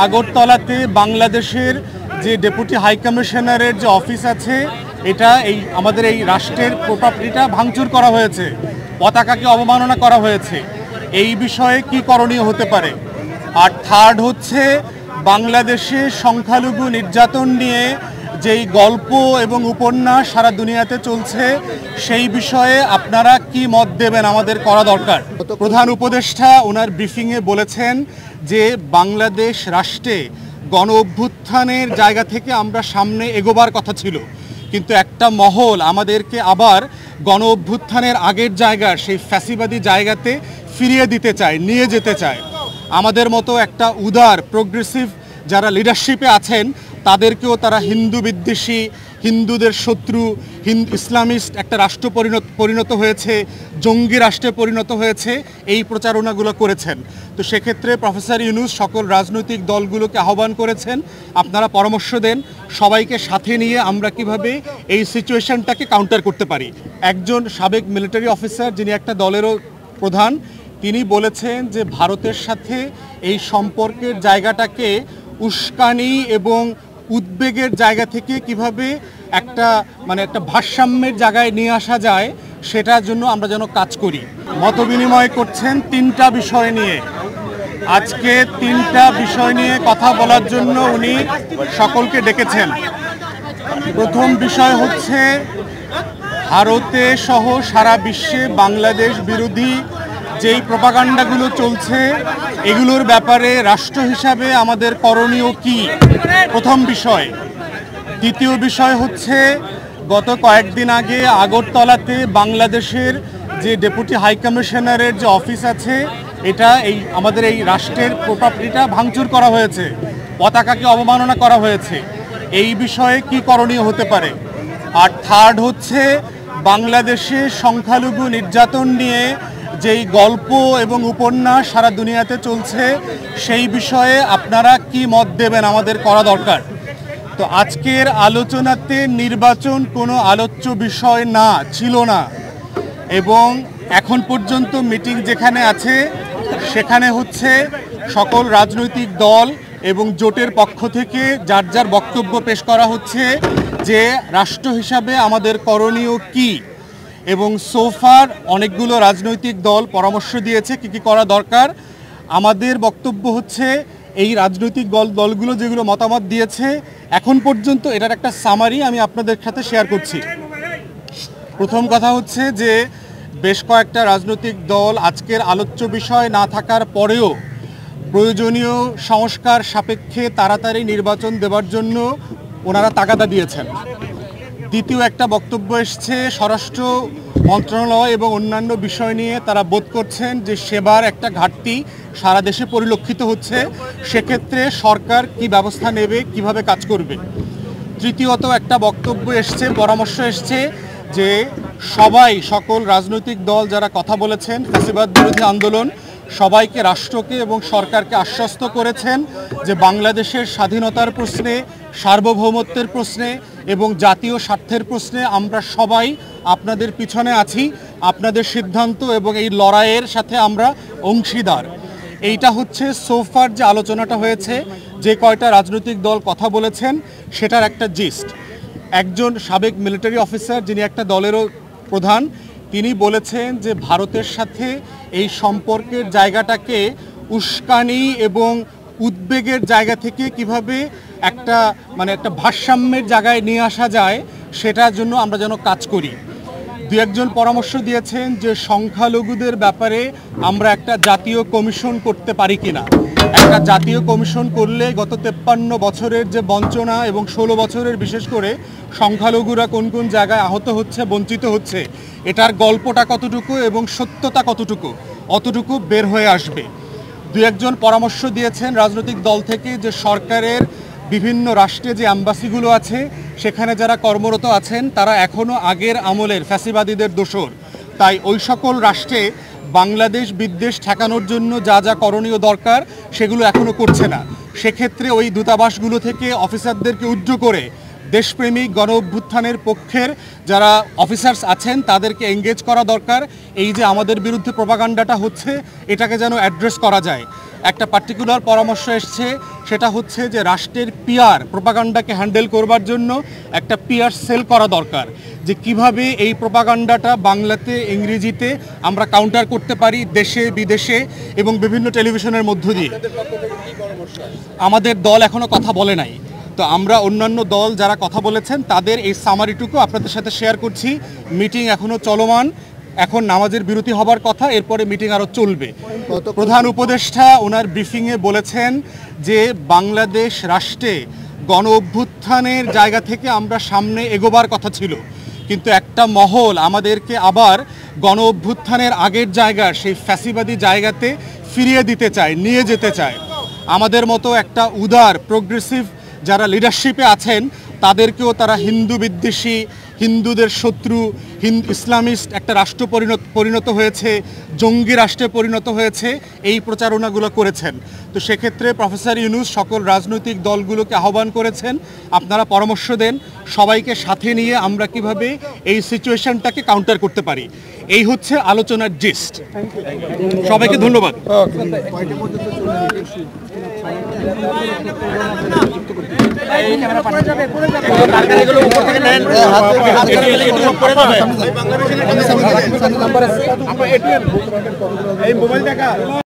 আগরতলাতে বাংলাদেশের যে deputy high কমিশনারের যে অফিস আছে এটা আমাদের এই রাষ্ট্রের প্রপার্টিটা ভাঙচুর করা হয়েছে, পতাকাকে অবমাননা করা হয়েছে। এই বিষয়ে কি করণীয় হতে পারে? আর থার্ড হচ্ছে বাংলাদেশে সংখ্যালঘু নির্যাতন নিয়ে যেই গল্প এবং উপন্যাস সারা দুনিয়াতে চলছে সেই বিষয়ে আপনারা কি মত দেবেন, আমাদের করা দরকার। প্রধান উপদেষ্টা ওনার ব্রিফিংয়ে বলেছেন যে বাংলাদেশ রাষ্ট্রে গণ অভ্যুত্থানের জায়গা থেকে আমরা সামনে এগোবার কথা ছিল, কিন্তু একটা মহল আমাদেরকে আবার গণ অভ্যুত্থানের আগের জায়গার সেই ফ্যাসিবাদী জায়গাতে ফিরিয়ে দিতে চায়, নিয়ে যেতে চায়। আমাদের মতো একটা উদার প্রোগ্রেসিভ যারা লিডারশিপে আছেন তাদেরকেও তারা হিন্দু বিদ্বেষী, হিন্দুদের শত্রু, ইসলামিস্ট একটা রাষ্ট্র পরিণত হয়েছে, জঙ্গি রাষ্ট্রে পরিণত হয়েছে, এই প্রচারণাগুলো করেছেন। তো সেক্ষেত্রে প্রফেসর ইউনূস সকল রাজনৈতিক দলগুলোকে আহ্বান করেছেন, আপনারা পরামর্শ দেন সবাইকে সাথে নিয়ে আমরা কিভাবে এই সিচুয়েশনটাকে কাউন্টার করতে পারি। একজন সাবেক মিলিটারি অফিসার যিনি একটা দলেরও প্রধান, তিনি বলেছেন যে ভারতের সাথে এই সম্পর্কের জায়গাটাকে উস্কানি এবং উদ্বেগের জায়গা থেকে কিভাবে একটা ভারসাম্যের জায়গায় নিয়ে আসা যায় সেটার জন্য আমরা যেন কাজ করি। মত বিনিময় করছেন তিনটা বিষয় নিয়ে। আজকে তিনটা বিষয় নিয়ে কথা বলার জন্য উনি সকলকে ডেকেছেন। প্রথম বিষয় হচ্ছে ভারতে সহ সারা বিশ্বে বাংলাদেশ বিরোধী যেই প্রপাগান্ডাগুলো চলছে এগুলোর ব্যাপারে রাষ্ট্র হিসাবে আমাদের করণীয় কি, প্রথম বিষয়। দ্বিতীয় বিষয় হচ্ছে গত কয়েকদিন আগে আগরতলাতে বাংলাদেশের যে ডেপুটি হাই কমিশনারের যে অফিস আছে এটা আমাদের এই রাষ্ট্রের প্রপার্টিটা ভাঙচুর করা হয়েছে, পতাকাকে অবমাননা করা হয়েছে। এই বিষয়ে কি করণীয় হতে পারে? আর থার্ড হচ্ছে বাংলাদেশে সংখ্যালঘু নির্যাতন নিয়ে যেই গল্প এবং উপন্যাস সারা দুনিয়াতে চলছে সেই বিষয়ে আপনারা কি মত দেবেন, আমাদের করা দরকার। তো আজকের আলোচনাতে নির্বাচন কোনো আলোচ্য বিষয় না, ছিল না, এবং এখন পর্যন্ত মিটিং যেখানে আছে সেখানে হচ্ছে সকল রাজনৈতিক দল এবং জোটের পক্ষ থেকে যার যার বক্তব্য পেশ করা হচ্ছে যে রাষ্ট্র হিসাবে আমাদের করণীয় কি, এবং সোফার অনেকগুলো রাজনৈতিক দল পরামর্শ দিয়েছে কী কী করা দরকার। আমাদের বক্তব্য হচ্ছে এই রাজনৈতিক দলগুলো যেগুলো মতামত দিয়েছে এখন পর্যন্ত এটার একটা সামারি আমি আপনাদের সাথে শেয়ার করছি। প্রথম কথা হচ্ছে যে বেশ কয়েকটা রাজনৈতিক দল আজকের আলোচ্য বিষয় না থাকার পরেও প্রয়োজনীয় সংস্কার সাপেক্ষে তাড়াতাড়ি নির্বাচন দেওয়ার জন্য ওনারা তাগাদা দিয়েছেন। দ্বিতীয় একটা বক্তব্য এসছে স্বরাষ্ট্র মন্ত্রণালয় এবং অন্যান্য বিষয় নিয়ে তারা বোধ করছেন যে সেবার একটা ঘাটতি সারা দেশে পরিলক্ষিত হচ্ছে, সেক্ষেত্রে সরকার কি ব্যবস্থা নেবে, কিভাবে কাজ করবে। তৃতীয়ত একটা বক্তব্য এসছে, পরামর্শ এসছে যে সকল রাজনৈতিক দল যারা কথা বলেছেন ফ্যাসিবাদ বিরোধী আন্দোলন, সবাইকে, রাষ্ট্রকে এবং সরকারকে আশ্বস্ত করেছেন যে বাংলাদেশের স্বাধীনতার প্রশ্নে, সার্বভৌমত্বের প্রশ্নে এবং জাতীয় স্বার্থের প্রশ্নে আমরা সবাই আপনাদের পিছনে আছি, আপনাদের সিদ্ধান্ত এবং এই লড়াইয়ের সাথে আমরা অংশীদার। এইটা হচ্ছে সোফার যে আলোচনাটা হয়েছে, যে কয়টা রাজনৈতিক দল কথা বলেছেন সেটার একটা জিস্ট। একজন সাবেক মিলিটারি অফিসার যিনি একটা দলেরও প্রধান, তিনি বলেছেন যে ভারতের সাথে এই সম্পর্কের জায়গাটাকে উস্কানি এবং উদ্বেগের জায়গা থেকে কিভাবে একটা ভারসাম্যের জায়গায় নিয়ে আসা যায় সেটার জন্য আমরা যেন কাজ করি। দু একজন পরামর্শ দিয়েছেন যে সংখ্যালঘুদের ব্যাপারে আমরা একটা জাতীয় কমিশন করতে পারি কিনা। একটা জাতীয় কমিশন করলে গত 53 বছরের যে বঞ্চনা এবং 16 বছরের বিশেষ করে সংখ্যালঘুরা কোন কোন জায়গায় আহত হচ্ছে, বঞ্চিত হচ্ছে, এটার গল্পটা কতটুকু এবং সত্যতা কতটুকু, অতটুকু বের হয়ে আসবে। দু একজন পরামর্শ দিয়েছেন রাজনৈতিক দল থেকে যে সরকারের বিভিন্ন রাষ্ট্রে যে অ্যাম্বাসিগুলো আছে সেখানে যারা কর্মরত আছেন তারা এখনও আগের আমলের ফ্যাসিবাদীদের দোসর, তাই ওই সকল রাষ্ট্রে বাংলাদেশ বিদ্বেষ ঠেকানোর জন্য যা যা করণীয় দরকার সেগুলো এখনও করছে না। সেক্ষেত্রে ওই দূতাবাসগুলো থেকে অফিসারদেরকে উদ্ধ করে দেশপ্রেমিক গণ অভ্যুত্থানের পক্ষের যারা অফিসার্স আছেন তাদেরকে এঙ্গেজ করা দরকার। এই যে আমাদের বিরুদ্ধে প্রপাগান্ডাটা হচ্ছে এটাকে যেন অ্যাড্রেস করা যায়। একটা পার্টিকুলার পরামর্শ এসছে, সেটা হচ্ছে যে রাষ্ট্রের পিআর প্রোপাগান্ডাকে হ্যান্ডেল করবার জন্য একটা পিআর সেল করা দরকার, যে কিভাবে এই প্রোপাগান্ডাটা বাংলাতে ইংরেজিতে আমরা কাউন্টার করতে পারি দেশে বিদেশে এবং বিভিন্ন টেলিভিশনের মধ্য দিয়ে। আমাদের দল এখনো কথা বলে নাই, তো আমরা অন্যান্য দল যারা কথা বলেছেন তাদের এই সামারিটুকু আপনাদের সাথে শেয়ার করছি। মিটিং এখনো চলমান, এখন নামাজের বিরতি হবার কথা, এরপরে মিটিং আরও চলবে। প্রধান উপদেষ্টা ওনার ব্রিফিংয়ে বলেছেন যে বাংলাদেশ রাষ্ট্রে গণ অভ্যুত্থানের জায়গা থেকে আমরা সামনে এগোবার কথা ছিল, কিন্তু একটা মহল আমাদেরকে আবার গণ অভ্যুত্থানের আগের জায়গার সেই ফ্যাসিবাদী জায়গাতে ফিরিয়ে দিতে চায়, নিয়ে যেতে চায়। আমাদের মতো একটা উদার প্রোগ্রেসিভ যারা লিডারশিপে আছেন তাদেরকেও তারা হিন্দু বিদ্বেষী, হিন্দুদের শত্রু, ইসলামিস্ট একটা রাষ্ট্র পরিণত হয়েছে, জঙ্গি রাষ্ট্রে পরিণত হয়েছে, এই প্রচারণাগুলো করেছেন। তো সেক্ষেত্রে প্রফেসর ইউনূস সকল রাজনৈতিক দলগুলোকে আহ্বান করেছেন, আপনারা পরামর্শ দেন সবাইকে সাথে নিয়ে আমরা কিভাবে এই সিচুয়েশনটাকে কাউন্টার করতে পারি। এই হচ্ছে আলোচনার জিস্ট। সবাইকে ধন্যবাদ। এই মোবাইল দেখা